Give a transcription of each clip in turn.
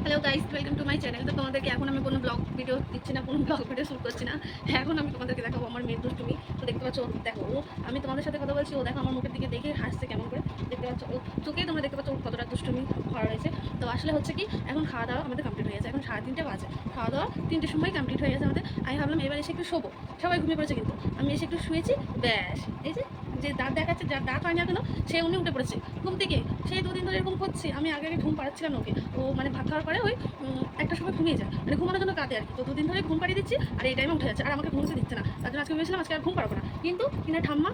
Hello guys, welcome to my channel. তো তোমাদেরকে এখন আমি কোনো ব্লগ ভিডিও দিচ্ছি না, কোনো ব্লগ ভিডিও শ্যুট করছি না। এখন আমি তোমাদেরকে দেখাবো আমার মেয়ের দুষ্টুমি। তো দেখতে পাচ্ছ, দেখো ও, আমি তোমাদের সাথে কথা বলছি, ও দেখো আমার মুখের দিকে দেখে হাসছে কেমন করে। দেখতে পাচ্ছ ও চোখেই তোমরা দেখতে পাচ্ছ ও কতটা দুষ্টুমি ভরা রয়েছে। তো আসলে হচ্ছে কি, এখন খাওয়া দাওয়া আমাদের কমপ্লিট হয়ে গেছে, এখন 3:30 বাজে। খাওয়া দাওয়া 3টের সময় কমপ্লিট হয়ে গেছে আমাদের। আমি ভাবলাম এবার এসে একটু শোবো, সবাই ঘুমিয়ে পড়েছে কিন্তু আমি এসে একটু শুয়েছি। ব্যাস, এই যে যে দাঁত দেখাচ্ছে, যার দাঁত হয় না কেন সে উনি উঠে পড়েছে ঘুম থেকে। সেই 2 দিন ধরে এরকম করছে। আমি আগে ঘুম পাড়াচ্ছিলাম ওকে, ও মানে ভাত খাওয়ার পরে ওই একটা সময় ঘুমিয়ে যায়, মানে ঘুমানোর জন্য কাঁদে আর কি। তো 2 দিন ধরে ঘুম পাড়িয়ে দিচ্ছি আর এই টাইমে উঠে যাচ্ছে, আর আমাকে ঘুমতে দিচ্ছে না। তার জন্য আজকে ভেবেছিলাম আজকে আর ঘুম পারবো না, কিন্তু কিনা ঠাম্মা,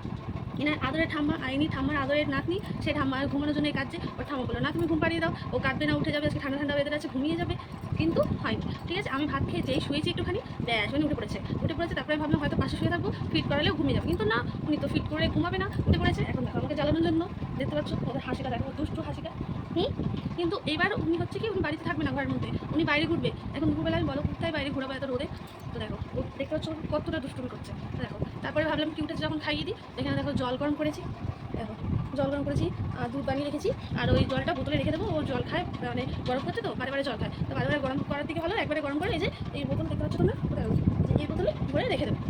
ইনার আদরের ঠাম্মা, আইনি ঠাম্মার আদরের নাতনি, সেই ঠাম্মা ঘুমানোর জন্য কাঁদছে। ওর ঠাম্মা বললো না তুমি ঘুম পাড়িয়ে দাও, ও কাঁদবে না, উঠে যাবে, আজকে ঠান্ডা ঠান্ডা ওয়েদার আছে, ঘুমিয়ে যাবে। কিন্তু হয়নি। ঠিক আছে, আমি ভাত খেয়ে যেই শুয়েছি একটুখানি, ব্যাস উনি উঠে পড়েছে। তারপরে ভাবলাম হয়তো পাশে শুয়ে থাকবো, ফিট করালেও ঘুমিয়ে যাবে, কিন্তু না, উনি তো ফিট করে ঘুমাবে না, উঠে পড়েছে। এখন দেখো আমাকে জ্বালানোর জন্য। দেখতে পাচ্ছ ওদের হাসিটা, দেখো দুষ্টু হাসিটা। কিন্তু এইবার উনি হচ্ছে কি, উনি বাড়িতে থাকবে না, ঘরের মধ্যে উনি বাইরে ঘুরবে। এখন দুপুরবেলা আমি বলো কোথায় বাইরে ঘুরাবো এত রোদে। তো দেখো ও দেখতে পাচ্ছ কতটা দুষ্টুমি করছে। দেখো তারপরে ভাবলাম কিউটে যখন খাইয়ে দিই, এখানে দেখো জল গরম করেছি। দেখো জল গরম করেছি, দুধ বানিয়ে রেখেছি, আর ওই জলটা বোতলে রেখে দেবো। ও জল খায়, মানে গরম করছে তো বারে বারে জল খায়। তো বারে বারে গরম করার দিকে ভালো, একবারে গরম করে এই যে এই বোতল দেখতে পাচ্ছ তোমরা, দেখো এই বোতলে ভরে রেখে দেবো।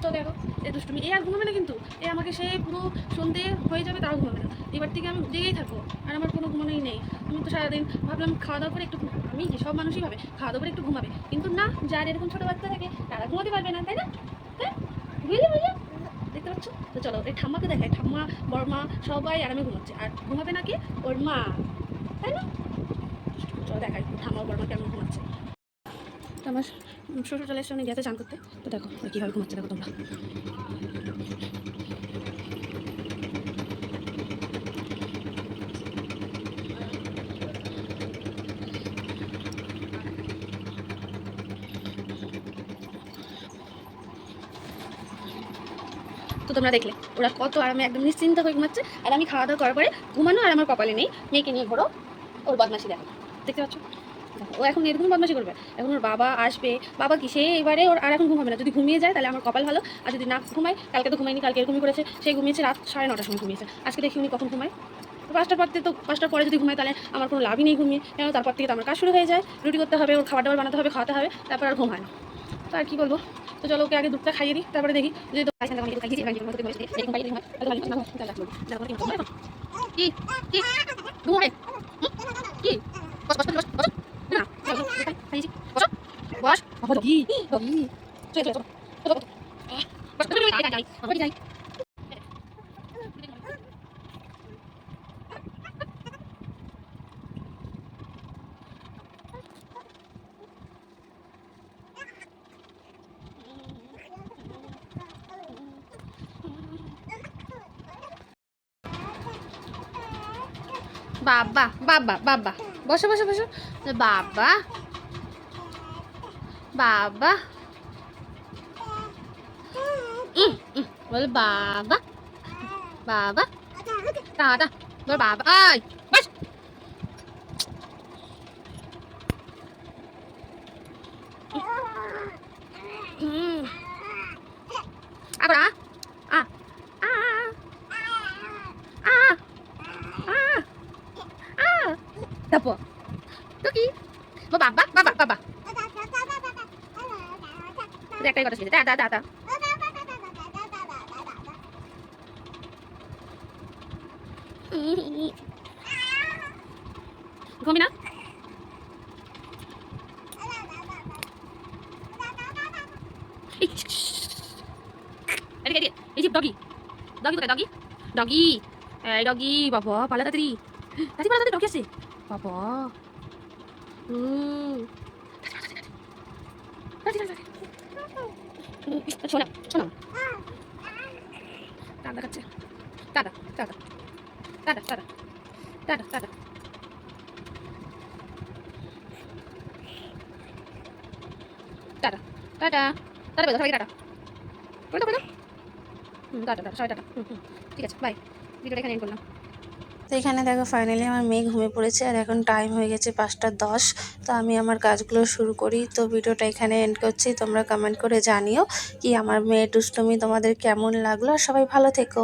তো দেখো এই দুষ্টুমি, এ আর ঘুমাবে না কিন্তু, এ আমাকে সে পুরো সন্ধে হয়ে যাবে তাও ঘুমাবে না। এবার থেকে আমি জেগেই থাকবো, আর আমার কোনো ঘুমানোই নেই। আমি তো সারাদিন ভাবলাম খাওয়া দাওয়া করে একটু, আমি যে সব মানুষই ভাবে খাওয়া দাওয়া করে একটু ঘুমাবে, কিন্তু না, যার এরকম ছোটো বাচ্চা থাকে তারা ঘুমাতে পারবে না, তাই না? হ্যাঁ, বুঝলে বুঝলে, দেখতে পাচ্ছ? তো চলো এই ঠাম্মাকে দেখায়, ঠাম্মা বড়মা সবাই আরামে ঘুমাচ্ছে, আর ঘুমাবে নাকি ওর মা, তাই না? চলো দেখাই ঠাম্মা বড়মা কেমন ঘুমাচ্ছে। তো আমার শ্বশুর চলে এসে উনি গেছে চান করতে। তো দেখো কীভাবে ঘুমাচ্ছে, দেখো তোমরা। তো তোমরা দেখলে ওরা কত আরামে একদম নিশ্চিন্ত হয়ে ঘুমাচ্ছে, আর আমি খাওয়া দাওয়া করার পরে ঘুমানো আর আমার কপালে নেই। মেয়েকে নিয়ে ঘোরো, ওর বদমাশি দেখো, দেখতে পাচ্ছ? ও এখন এরকম বদমাশি করবে, এখন ওর বাবা আসবে। বাবা কি, সে এবারে ওর আর এখন ঘুম হবে না। যদি ঘুমিয়ে যায় তাহলে আমার কপাল ভালো, আর যদি না ঘুমায়, কালকে তো ঘুমায়নি, কালকে এরকমই করেছে, সে ঘুমিয়েছে রাত 9:30টার সময় ঘুমিয়েছে। আজকে দেখি উনি কখন ঘুমায়। তো 5টার পর থেকে, তো 5টার পরে যদি ঘুমায় তাহলে আমার কোনো লাভই নেই ঘুমিয়ে, কেন তারপর থেকে তো আমার কাজ শুরু হয়ে যায়, রুটি করতে হবে, ওর খাবার দাবার বানাতে হবে, খাওয়াতে হবে, তারপর আর ঘুম হয় না। তো আর কি বলবো। তো চলো ওকে আগে দুধটা খাইয়ে দিই, তারপরে দেখি যদি তো কি কি ঘুমাবে কি, বস বস বস বস না, খাইয়েছি, বস বস ডগি ডগি, চল চল চল বস যাই যাই। বাবা বাবা বাবা, বসো বসো বসো, বাবা বাবা, বলো বাবা বাবা, টাটা, বল বাবা, আয় বস। আবার আ আ আ আ আ তারপর তো কি, বাবা বাবা বাবা, একটাই কথা শুনেছে, দাদা দাদা। ঘুমি না, এই যে ডগি, ডগি কোথায়, ডগি ডগি, এই ডগি, বাবা পালা তাড়াতাড়ি, তাড়াতাড়ি পালা, তাড়াতাড়ি ডগি আছে বাবা। শোনা শোনা, টাটা খাচ্ছে, tata tata tata tata tata tata tata tata tata বেদা, সবাইকে টাটা বলো বলো, টাটা টাটা সবাই টাটা, ঠিক আছে, বাই। ভিডিওটা এখানে এন্ড করলাম। তো এখানে দেখো ফাইনালি আমার মেয়ে ঘুমিয়ে পড়েছে, আর এখন টাইম হয়ে গেছে 5টা 10। তো আমি আমার কাজগুলো শুরু করি। তো ভিডিওটা এখানে এন্ড করছি। তোমরা কমেন্ট করে জানিও কি আমার মেয়ের দুষ্টুমি তোমাদের কেমন লাগলো, আর সবাই ভালো থেকো।